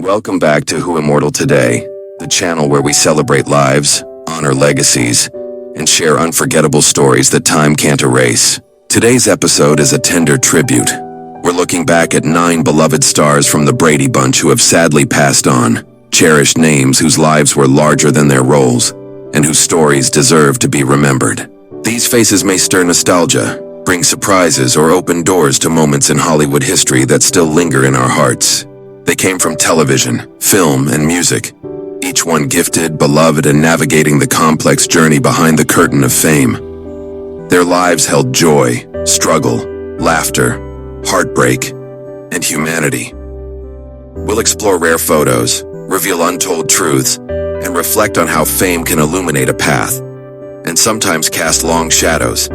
Welcome back to Who Immortal Today, the channel where we celebrate lives, honor legacies, and share unforgettable stories that time can't erase. Today's episode is a tender tribute. We're looking back at 9 beloved stars from the Brady Bunch who have sadly passed on, cherished names whose lives were larger than their roles, and whose stories deserve to be remembered. These faces may stir nostalgia, bring surprises, or open doors to moments in Hollywood history that still linger in our hearts. They came from television, film, and music, each one gifted, beloved, and navigating the complex journey behind the curtain of fame. Their lives held joy, struggle, laughter, heartbreak, and humanity. We'll explore rare photos, reveal untold truths, and reflect on how fame can illuminate a path, and sometimes cast long shadows,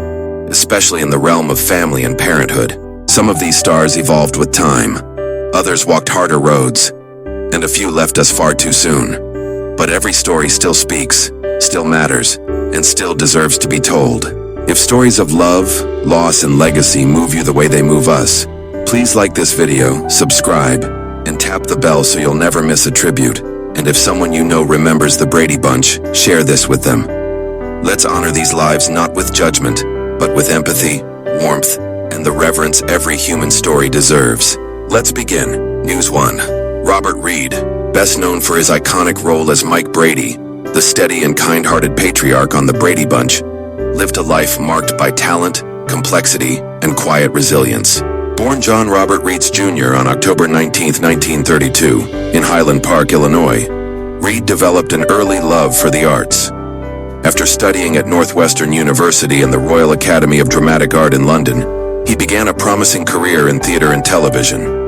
especially in the realm of family and parenthood. Some of these stars evolved with time, others walked harder roads, and a few left us far too soon. But every story still speaks, still matters, and still deserves to be told. If stories of love, loss, and legacy move you the way they move us, please like this video, subscribe, and tap the bell so you'll never miss a tribute. And if someone you know remembers the Brady Bunch, share this with them. Let's honor these lives not with judgment, but with empathy, warmth, and the reverence every human story deserves. Let's begin. News 1. Robert Reed, best known for his iconic role as Mike Brady, the steady and kind-hearted patriarch on the Brady Bunch, lived a life marked by talent, complexity, and quiet resilience. Born John Robert Reeds Jr. on October 19, 1932, in Highland Park, Illinois, Reed developed an early love for the arts. After studying at Northwestern University and the Royal Academy of Dramatic Art in London, he began a promising career in theater and television.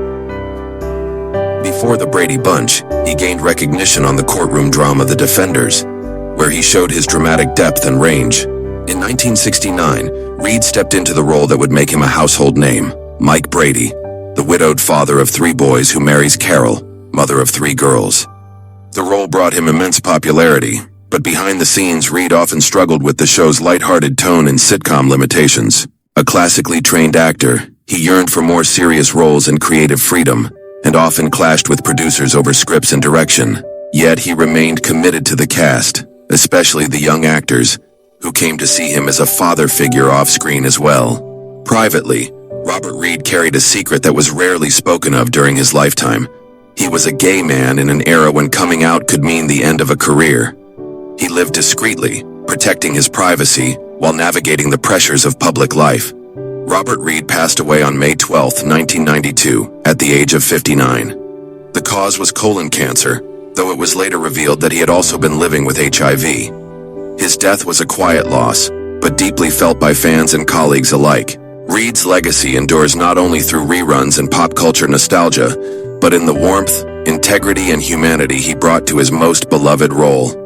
Before the Brady Bunch, he gained recognition on the courtroom drama The Defenders, where he showed his dramatic depth and range. In 1969, Reed stepped into the role that would make him a household name, Mike Brady, the widowed father of 3 boys who marries Carol, mother of 3 girls. The role brought him immense popularity, but behind the scenes, Reed often struggled with the show's lighthearted tone and sitcom limitations. A classically trained actor, he yearned for more serious roles and creative freedom, and often clashed with producers over scripts and direction. Yet he remained committed to the cast, especially the young actors, who came to see him as a father figure off-screen as well. Privately, Robert Reed carried a secret that was rarely spoken of during his lifetime. He was a gay man in an era when coming out could mean the end of a career. He lived discreetly, protecting his privacy while navigating the pressures of public life. Robert Reed passed away on May 12, 1992, at the age of 59. The cause was colon cancer, though it was later revealed that he had also been living with HIV. His death was a quiet loss, but deeply felt by fans and colleagues alike. Reed's legacy endures not only through reruns and pop culture nostalgia, but in the warmth, integrity, and humanity he brought to his most beloved role.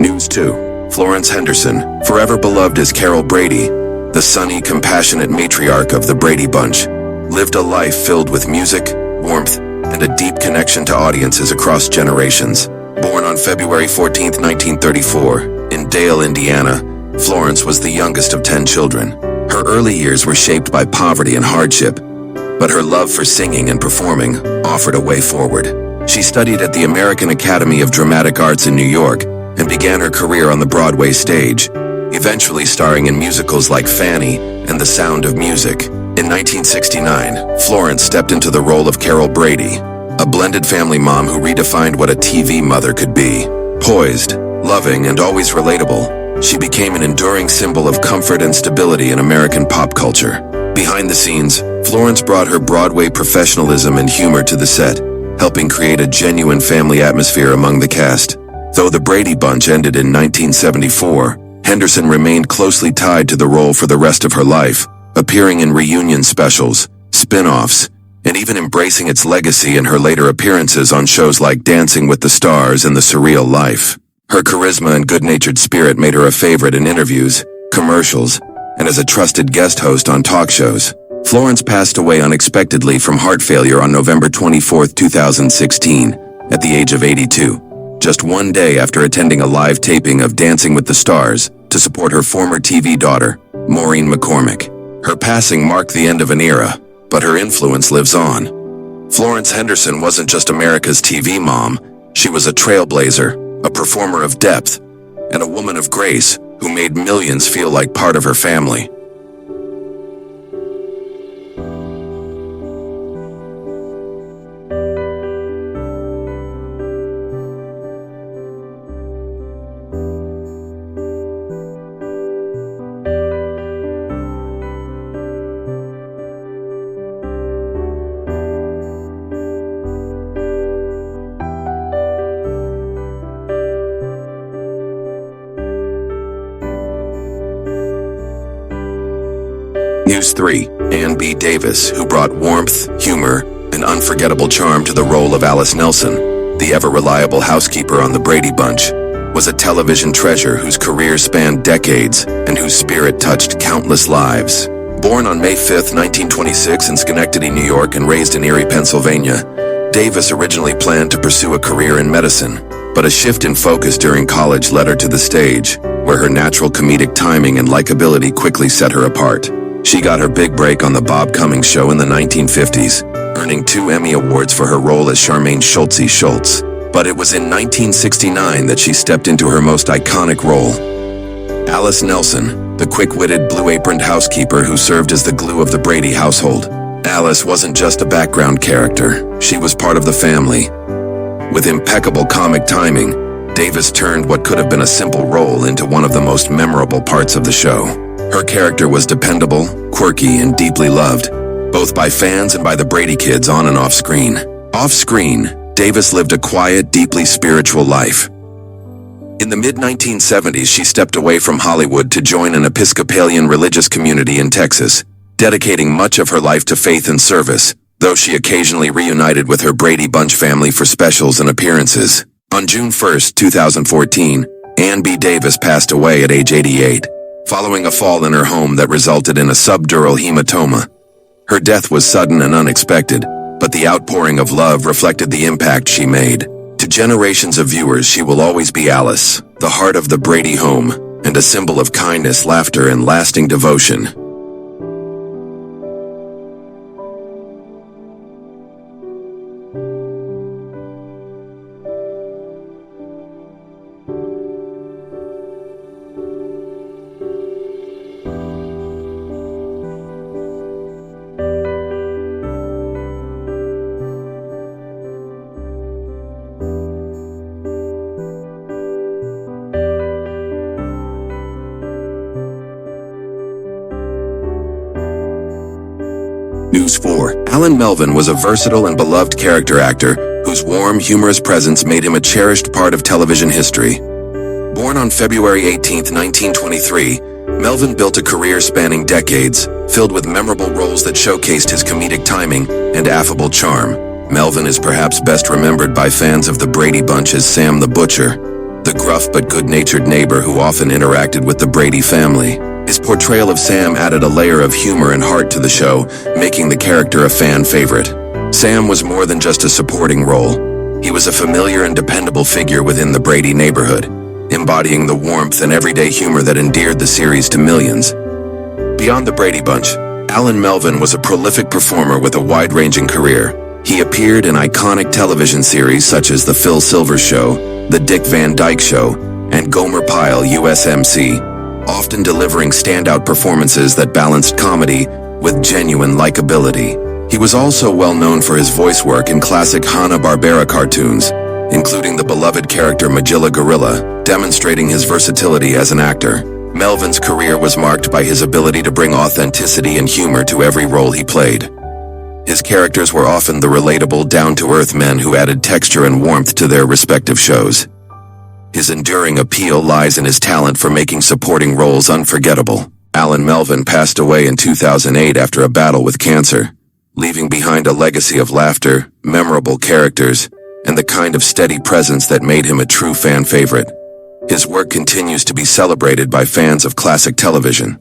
News 2. Florence Henderson, forever beloved as Carol Brady, the sunny, compassionate matriarch of the Brady Bunch, lived a life filled with music, warmth, and a deep connection to audiences across generations. Born on February 14, 1934, in Dale, Indiana, Florence was the youngest of 10 children. Her early years were shaped by poverty and hardship, but her love for singing and performing offered a way forward. She studied at the American Academy of Dramatic Arts in New York and began her career on the Broadway stage, eventually starring in musicals like Fanny and The Sound of Music. In 1969, Florence stepped into the role of Carol Brady, a blended family mom who redefined what a TV mother could be. Poised, loving, and always relatable, she became an enduring symbol of comfort and stability in American pop culture. Behind the scenes, Florence brought her Broadway professionalism and humor to the set, helping create a genuine family atmosphere among the cast. Though the Brady Bunch ended in 1974, Henderson remained closely tied to the role for the rest of her life, appearing in reunion specials, spin-offs, and even embracing its legacy in her later appearances on shows like Dancing with the Stars and The Surreal Life. Her charisma and good-natured spirit made her a favorite in interviews, commercials, and as a trusted guest host on talk shows. Florence passed away unexpectedly from heart failure on November 24, 2016, at the age of 82, just one day after attending a live taping of Dancing with the Stars to support her former TV daughter, Maureen McCormick. Her passing marked the end of an era, but her influence lives on. Florence Henderson wasn't just America's TV mom, she was a trailblazer, a performer of depth, and a woman of grace who made millions feel like part of her family. News 3. Ann B. Davis, who brought warmth, humor, and unforgettable charm to the role of Alice Nelson, the ever-reliable housekeeper on the Brady Bunch, was a television treasure whose career spanned decades and whose spirit touched countless lives. Born on May 5, 1926 in Schenectady, New York, and raised in Erie, Pennsylvania, Davis originally planned to pursue a career in medicine, but a shift in focus during college led her to the stage, where her natural comedic timing and likability quickly set her apart. She got her big break on The Bob Cummings Show in the 1950s, earning 2 Emmy Awards for her role as Charmaine Schultz. But it was in 1969 that she stepped into her most iconic role. Alice Nelson, the quick-witted, blue-aproned housekeeper who served as the glue of the Brady household. Alice wasn't just a background character, she was part of the family. With impeccable comic timing, Davis turned what could have been a simple role into one of the most memorable parts of the show. Her character was dependable, quirky, and deeply loved, both by fans and by the Brady kids on and off screen. Off screen, Davis lived a quiet, deeply spiritual life. In the mid-1970s, she stepped away from Hollywood to join an Episcopalian religious community in Texas, dedicating much of her life to faith and service, though she occasionally reunited with her Brady Bunch family for specials and appearances. On June 1, 2014, Ann B. Davis passed away at age 88. Following a fall in her home that resulted in a subdural hematoma. Her death was sudden and unexpected, but the outpouring of love reflected the impact she made. To generations of viewers, she will always be Alice, the heart of the Brady home, and a symbol of kindness, laughter, and lasting devotion. News 4. Allan Melvin was a versatile and beloved character actor whose warm, humorous presence made him a cherished part of television history. Born on February 18, 1923, Melvin built a career spanning decades, filled with memorable roles that showcased his comedic timing and affable charm. Melvin is perhaps best remembered by fans of the Brady Bunch as Sam the Butcher, the gruff but good-natured neighbor who often interacted with the Brady family. His portrayal of Sam added a layer of humor and heart to the show, making the character a fan favorite. Sam was more than just a supporting role. He was a familiar and dependable figure within the Brady neighborhood, embodying the warmth and everyday humor that endeared the series to millions. Beyond the Brady Bunch, Allan Melvin was a prolific performer with a wide-ranging career. He appeared in iconic television series such as The Phil Silvers Show, The Dick Van Dyke Show, and Gomer Pyle USMC, often delivering standout performances that balanced comedy with genuine likability. He was also well known for his voice work in classic Hanna-Barbera cartoons, including the beloved character Magilla Gorilla, demonstrating his versatility as an actor. Melvin's career was marked by his ability to bring authenticity and humor to every role he played. His characters were often the relatable, down-to-earth men who added texture and warmth to their respective shows. His enduring appeal lies in his talent for making supporting roles unforgettable. Allan Melvin passed away in 2008 after a battle with cancer, leaving behind a legacy of laughter, memorable characters, and the kind of steady presence that made him a true fan favorite. His work continues to be celebrated by fans of classic television.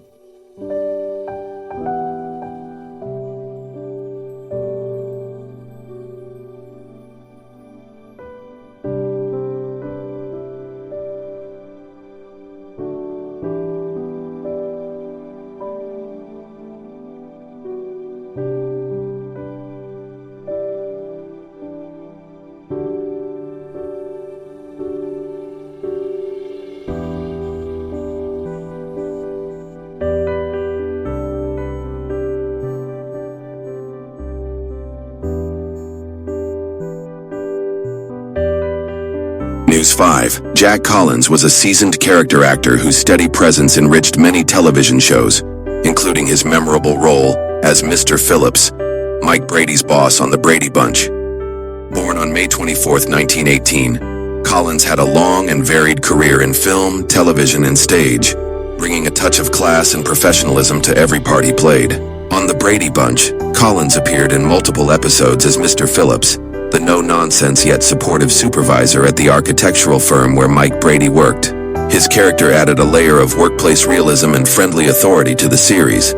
News 5. Jack Collins was a seasoned character actor whose steady presence enriched many television shows, including his memorable role as Mr. Phillips, Mike Brady's boss on the Brady Bunch. Born on May 24, 1918, Collins had a long and varied career in film, television, and stage, bringing a touch of class and professionalism to every part he played. On the Brady Bunch, Collins appeared in multiple episodes as Mr. Phillips, the no-nonsense yet supportive supervisor at the architectural firm where Mike Brady worked. His character added a layer of workplace realism and friendly authority to the series,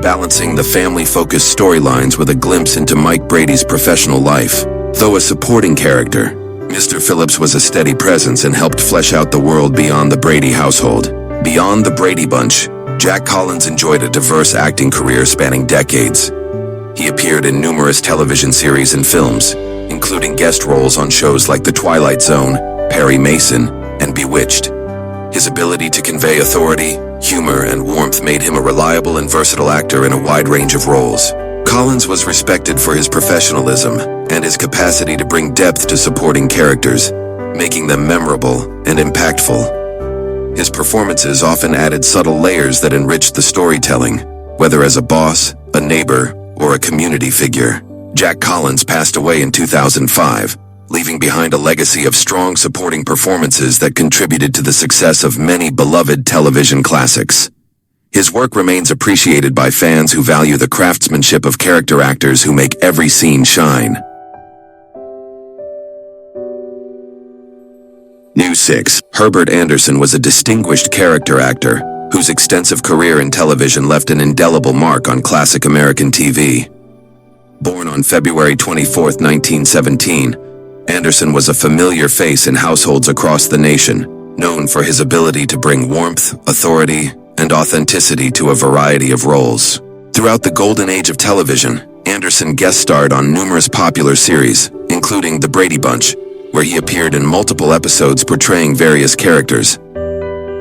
balancing the family-focused storylines with a glimpse into Mike Brady's professional life. Though a supporting character, Mr. Phillips was a steady presence and helped flesh out the world beyond the Brady household. Beyond the Brady Bunch, Jack Collins enjoyed a diverse acting career spanning decades. He appeared in numerous television series and films, including guest roles on shows like The Twilight Zone, Perry Mason, and Bewitched. His ability to convey authority, humor, and warmth made him a reliable and versatile actor in a wide range of roles. Collins was respected for his professionalism and his capacity to bring depth to supporting characters, making them memorable and impactful. His performances often added subtle layers that enriched the storytelling, whether as a boss, a neighbor, or a community figure. Jack Collins passed away in 2005, leaving behind a legacy of strong supporting performances that contributed to the success of many beloved television classics. His work remains appreciated by fans who value the craftsmanship of character actors who make every scene shine. News 6. Herbert Henderson was a distinguished character actor whose extensive career in television left an indelible mark on classic American TV. Born on February 24, 1917, Henderson was a familiar face in households across the nation, known for his ability to bring warmth, authority, and authenticity to a variety of roles. Throughout the golden age of television, Henderson guest starred on numerous popular series, including The Brady Bunch, where he appeared in multiple episodes portraying various characters.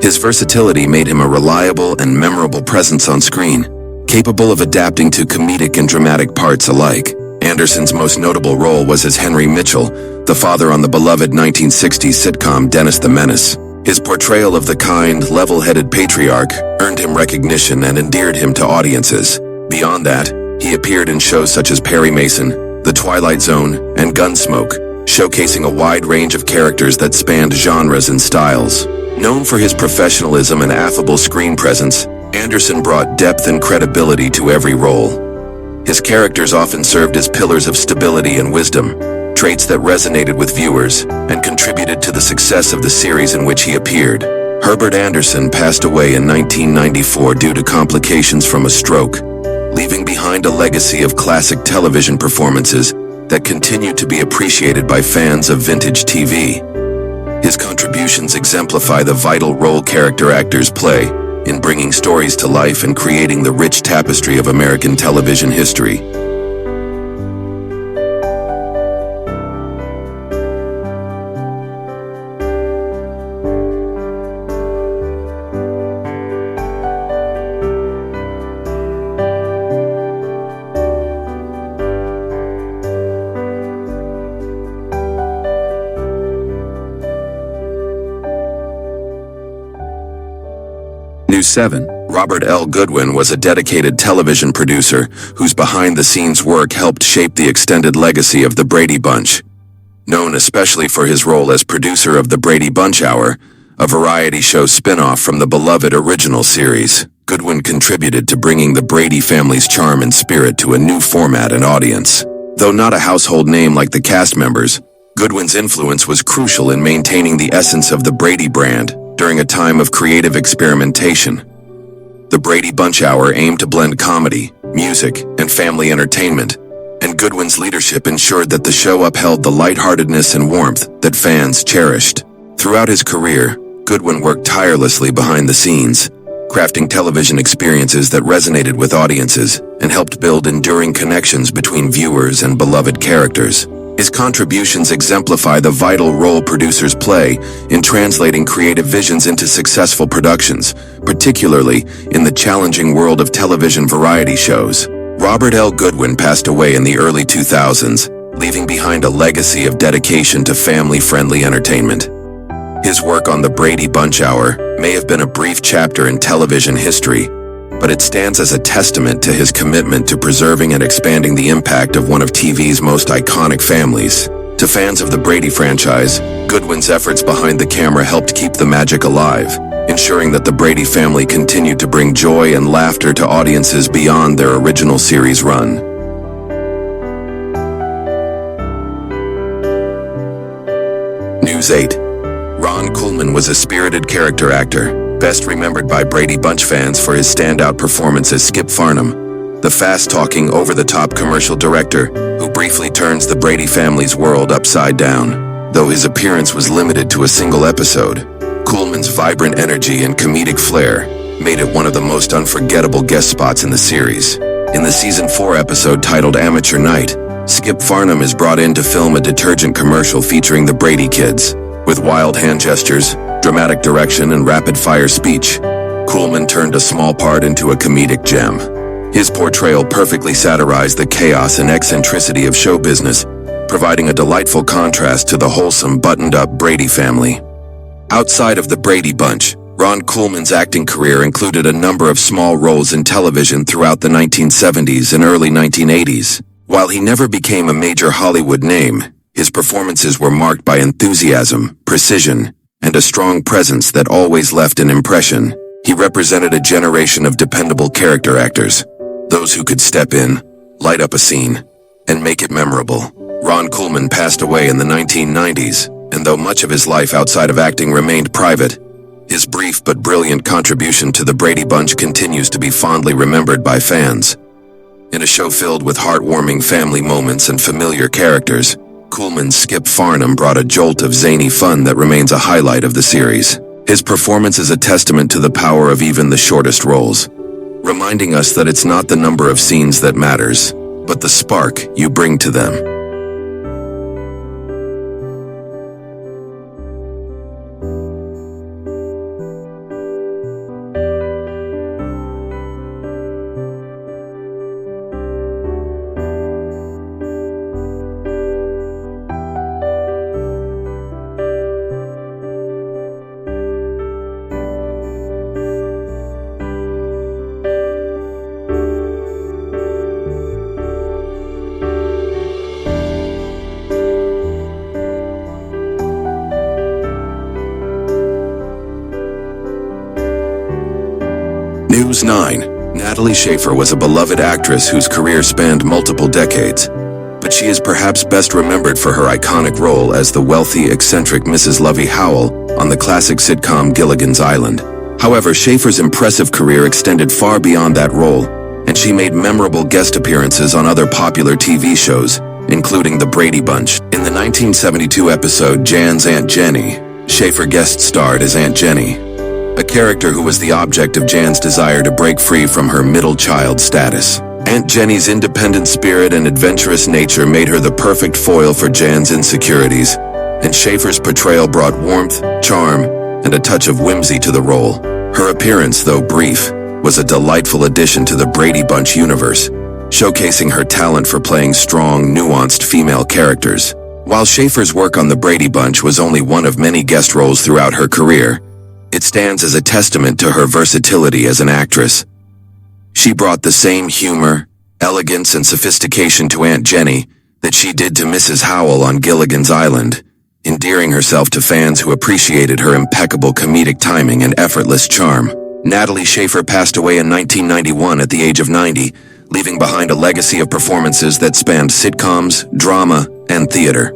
His versatility made him a reliable and memorable presence on screen, capable of adapting to comedic and dramatic parts alike. Anderson's most notable role was as Henry Mitchell, the father on the beloved 1960s sitcom Dennis the Menace. His portrayal of the kind, level-headed patriarch earned him recognition and endeared him to audiences. Beyond that, he appeared in shows such as Perry Mason, The Twilight Zone, and Gunsmoke, showcasing a wide range of characters that spanned genres and styles. Known for his professionalism and affable screen presence, Henderson brought depth and credibility to every role. His characters often served as pillars of stability and wisdom, traits that resonated with viewers and contributed to the success of the series in which he appeared. Herbert Henderson passed away in 1994 due to complications from a stroke, leaving behind a legacy of classic television performances that continue to be appreciated by fans of vintage TV. His contributions exemplify the vital role character actors play in bringing stories to life and creating the rich tapestry of American television history. News 7. Robert L. Goodwin was a dedicated television producer whose behind-the-scenes work helped shape the extended legacy of the Brady Bunch. Known especially for his role as producer of the Brady Bunch Hour, a variety show spin-off from the beloved original series, Goodwin contributed to bringing the Brady family's charm and spirit to a new format and audience. Though not a household name like the cast members, Goodwin's influence was crucial in maintaining the essence of the Brady brand during a time of creative experimentation. The Brady Bunch Hour aimed to blend comedy, music, and family entertainment, and Goodwin's leadership ensured that the show upheld the lightheartedness and warmth that fans cherished. Throughout his career, Goodwin worked tirelessly behind the scenes, crafting television experiences that resonated with audiences and helped build enduring connections between viewers and beloved characters. His contributions exemplify the vital role producers play in translating creative visions into successful productions, particularly in the challenging world of television variety shows. Robert L. Goodwin passed away in the early 2000s, leaving behind a legacy of dedication to family-friendly entertainment. His work on the Brady Bunch Hour may have been a brief chapter in television history, but it stands as a testament to his commitment to preserving and expanding the impact of one of TV's most iconic families. To fans of the Brady franchise, Goodwin's efforts behind the camera helped keep the magic alive, ensuring that the Brady family continued to bring joy and laughter to audiences beyond their original series run. News 8. Ron Kuhlman was a spirited character actor, best remembered by Brady Bunch fans for his standout performance as Skip Farnum, the fast-talking, over-the-top commercial director who briefly turns the Brady family's world upside down. Though his appearance was limited to a single episode, Kuhlman's vibrant energy and comedic flair made it one of the most unforgettable guest spots in the series. In the Season 4 episode titled Amateur Night, Skip Farnum is brought in to film a detergent commercial featuring the Brady kids. With wild hand gestures, dramatic direction, and rapid-fire speech, Kuhlman turned a small part into a comedic gem. His portrayal perfectly satirized the chaos and eccentricity of show business, providing a delightful contrast to the wholesome, buttoned-up Brady family. Outside of the Brady Bunch, Ron Kuhlman's acting career included a number of small roles in television throughout the 1970s and early 1980s. While he never became a major Hollywood name, his performances were marked by enthusiasm, precision, and a strong presence that always left an impression. He represented a generation of dependable character actors, those who could step in, light up a scene, and make it memorable. Ron Kuhlman passed away in the 1990s, and though much of his life outside of acting remained private, his brief but brilliant contribution to the Brady Bunch continues to be fondly remembered by fans. In a show filled with heartwarming family moments and familiar characters, Kuhlman's Skip Farnum brought a jolt of zany fun that remains a highlight of the series. His performance is a testament to the power of even the shortest roles, reminding us that it's not the number of scenes that matters, but the spark you bring to them. News 9. Natalie Schafer was a beloved actress whose career spanned multiple decades, but she is perhaps best remembered for her iconic role as the wealthy, eccentric Mrs. Lovey Howell on the classic sitcom Gilligan's Island. However, Schafer's impressive career extended far beyond that role, and she made memorable guest appearances on other popular TV shows, including The Brady Bunch. In the 1972 episode Jan's Aunt Jenny, Schafer guest starred as Aunt Jenny, a character who was the object of Jan's desire to break free from her middle child status. Aunt Jenny's independent spirit and adventurous nature made her the perfect foil for Jan's insecurities, and Schafer's portrayal brought warmth, charm, and a touch of whimsy to the role. Her appearance, though brief, was a delightful addition to the Brady Bunch universe, showcasing her talent for playing strong, nuanced female characters. While Schafer's work on the Brady Bunch was only one of many guest roles throughout her career, it stands as a testament to her versatility as an actress. She brought the same humor, elegance, and sophistication to Aunt Jenny that she did to Mrs. Howell on Gilligan's Island, endearing herself to fans who appreciated her impeccable comedic timing and effortless charm. Natalie Schafer passed away in 1991 at the age of 90, leaving behind a legacy of performances that spanned sitcoms, drama, and theater.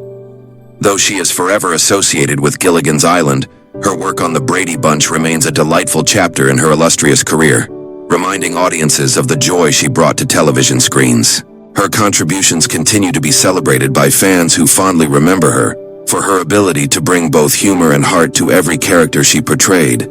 Though she is forever associated with Gilligan's Island, her work on the Brady Bunch remains a delightful chapter in her illustrious career, reminding audiences of the joy she brought to television screens. Her contributions continue to be celebrated by fans who fondly remember her for her ability to bring both humor and heart to every character she portrayed.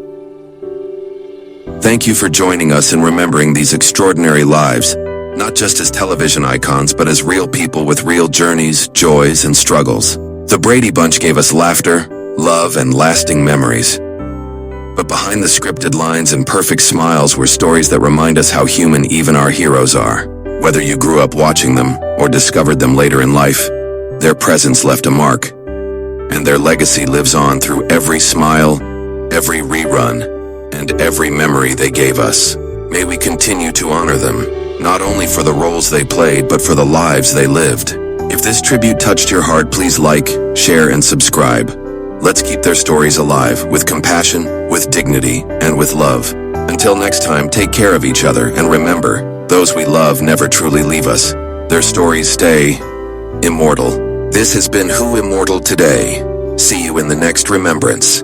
Thank you for joining us in remembering these extraordinary lives, not just as television icons, but as real people with real journeys, joys, and struggles. The Brady Bunch gave us laughter, love, and lasting memories. But behind the scripted lines and perfect smiles were stories that remind us how human even our heroes are. Whether you grew up watching them or discovered them later in life, their presence left a mark. and their legacy lives on through every smile, every rerun, and every memory they gave us. May we continue to honor them, not only for the roles they played, but for the lives they lived. If this tribute touched your heart, please like, share, and subscribe. Let's keep their stories alive with compassion, with dignity, and with love. Until next time, take care of each other, and remember, those we love never truly leave us. Their stories stay immortal. This has been Who Immortal Today. See you in the next remembrance.